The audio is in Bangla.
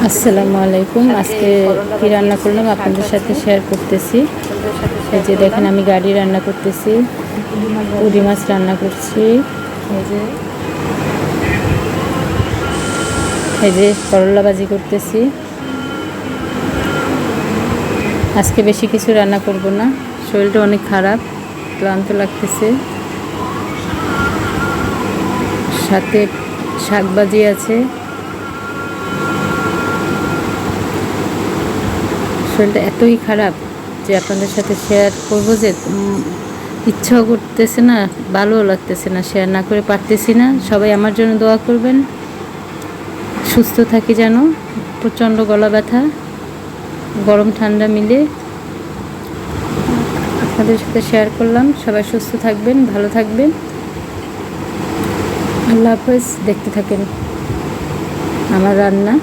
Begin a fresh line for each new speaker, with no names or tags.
আসসালামু আলাইকুম। আজকে কি রান্না করলাম আপনাদের সাথে শেয়ার করতেছি। এই যে দেখেন, আমি গাড়ি রান্না করতেছি, পুঁটি মাছ রান্না করছি, এই যে করলা ভাজি করতেছি। আজকে বেশি কিছু রান্না করব না, শরীরটা অনেক খারাপ, ক্লান্ত লাগতেছে। সাথে শাক ভাজি আছে। শরীরটা এতই খারাপ যে আপনাদের সাথে শেয়ার করবো যে ইচ্ছাও করতেছে না, ভালোও লাগতেছে না, শেয়ার না করে পারতেছি না। সবাই আমার জন্য দোয়া করবেন, সুস্থ থাকি যেন। প্রচণ্ড গলা ব্যথা, গরম ঠান্ডা মিলে আপনাদের সাথে শেয়ার করলাম। সবাই সুস্থ থাকবেন, ভালো থাকবেন। আল্লাহ হাফেজ। দেখতে থাকেন আমার রান্না।